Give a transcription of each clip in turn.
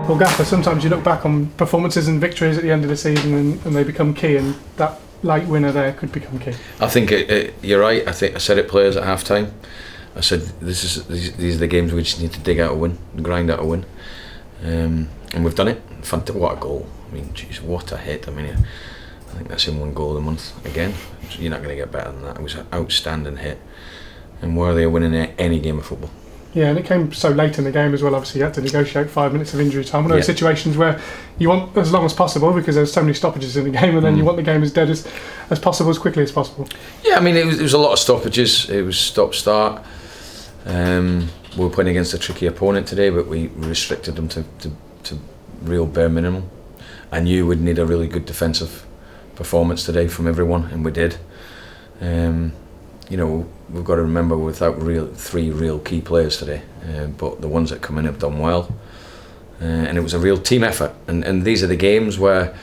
Well, Gaffer, sometimes you look back on performances and victories at the end of the season and they become key, and that late winner there could become key. I think you're right. I think I said it, players at half time. I said these are the games we just need to dig out a win, grind out a win, and we've done it. What a goal! I mean, geez, what a hit! I mean, I think that's in one goal a month again. You're not going to get better than that. It was an outstanding hit, and worthy of winning any game of football. Yeah, and it came so late in the game as well. Obviously, you had to negotiate 5 minutes of injury time. One of those situations where you want as long as possible because there's so many stoppages in the game, and then you want the game as dead as possible, as quickly as possible. Yeah, I mean, it was a lot of stoppages. It was stop-start. We were playing against a tricky opponent today, but we restricted them to real bare minimum. I knew we'd need a really good defensive performance today from everyone, and we did. You know, we've got to remember we're without three real key players today, but the ones that come in have done well, and it was a real team effort. And these are the games where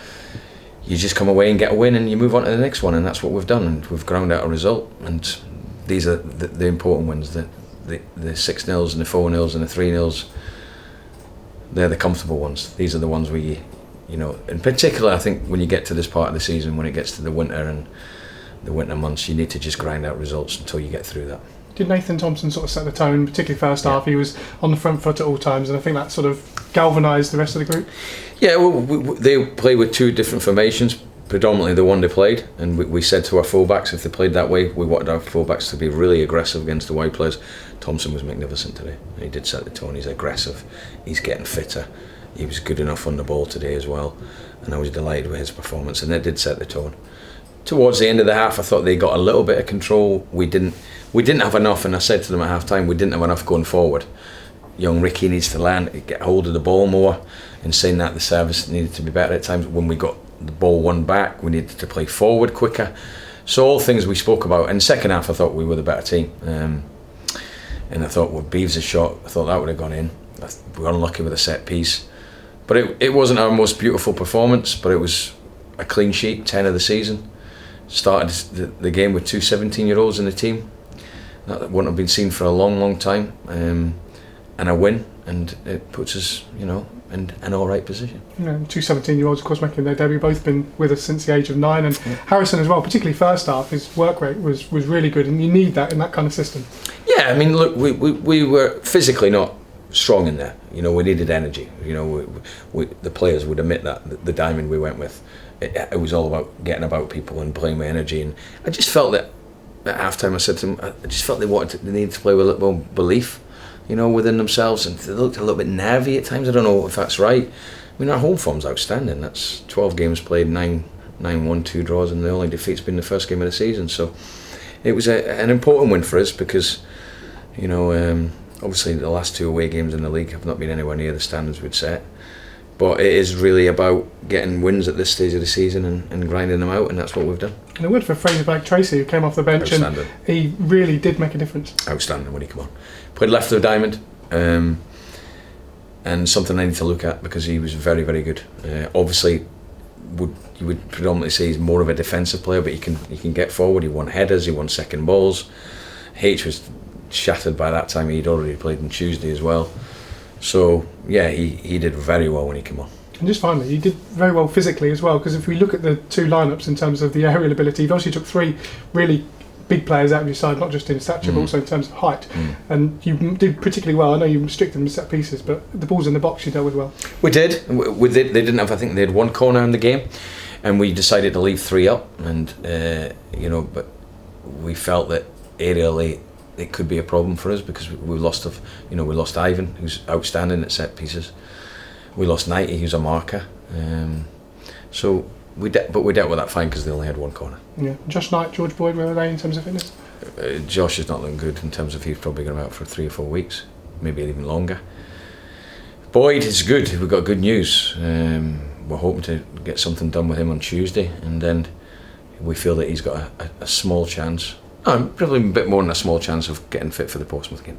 you just come away and get a win, and you move on to the next one, and that's what we've done. And we've ground out a result, and these are the important ones. The 6-0s and the 4-0s and the 3-0s. They're the comfortable ones. These are the ones where you know, in particular, I think when you get to this part of the season, when it gets to the winter and the winter months, you need to just grind out results until you get through that. Did Nathan Thompson sort of set the tone, particularly first half? He was on the front foot at all times, and I think that sort of galvanised the rest of the group. Yeah, well, they play with two different formations, predominantly the one they played, and we said to our fullbacks, if they played that way, we wanted our fullbacks to be really aggressive against the wide players. Thompson was magnificent today. He did set the tone. He's aggressive. He's getting fitter. He was good enough on the ball today as well, and I was delighted with his performance, and that did set the tone. Towards the end of the half, I thought they got a little bit of control. We didn't have enough, and I said to them at half time, we didn't have enough going forward. Young Ricky needs to get hold of the ball more. In saying that, the service needed to be better at times. When we got the ball won back, we needed to play forward quicker. So all things we spoke about. In the second half, I thought we were the better team, and I thought, well, Beeves' shot, I thought that would have gone in. We were unlucky with a set piece, but it wasn't our most beautiful performance, but it was a clean sheet, 10 of the season. Started the game with two 17-year-olds in the team. That wouldn't have been seen for a long time, and a win, and it puts us, you know, in an alright position. Yeah, two 17-year-olds, of course, making their debut. Both been with us since the age of 9, and Harrison as well, particularly first half. His work rate was really good, and you need that in that kind of system. Yeah, I mean, look, we were physically not strong in there. You know, we needed energy. You know, the players would admit that the diamond we went with. It was all about getting about people and playing with energy, and I just felt that at half time I said to them, I just felt they needed to play with a little more belief, you know, within themselves, and they looked a little bit nervy at times. I don't know if that's right. I mean, our home form's outstanding. That's 12 games played, 9-1, 2 draws, and the only defeat's been the first game of the season. So it was an important win for us because, you know, obviously the last 2 away games in the league have not been anywhere near the standards we'd set. But it is really about getting wins at this stage of the season and grinding them out, and that's what we've done. And a word for Fraser Blake-Tracy, who came off the bench, and he really did make a difference. Outstanding when he came on. Played left of the diamond, and something I need to look at because he was very, very good. Obviously, you would predominantly say he's more of a defensive player, but he can get forward. He won headers, he won second balls. H was shattered by that time. He'd already played on Tuesday as well. So yeah, he did very well when he came on. And just finally, he did very well physically as well, because if we look at the two lineups in terms of the aerial ability, he obviously took 3 really big players out of your side, not just in stature but also in terms of height. And you did particularly well. I know you restricted them to set pieces, but the balls in the box you dealt with well. We did. They didn't have. I think they had 1 corner in the game, and we decided to leave 3 up. And you know, but we felt that aerially it could be a problem for us because we lost Ivan, who's outstanding at set pieces. We lost Knighty, who's a marker. So we dealt with that fine because they only had 1 corner. Yeah, Josh Knight, George Boyd, where are they in terms of fitness? Josh is not looking good in terms of he's probably going to be out for 3 or 4 weeks, maybe even longer. Boyd is good. We've got good news. We're hoping to get something done with him on Tuesday, and then we feel that he's got a small chance. Probably a bit more than a small chance of getting fit for the Portsmouth game.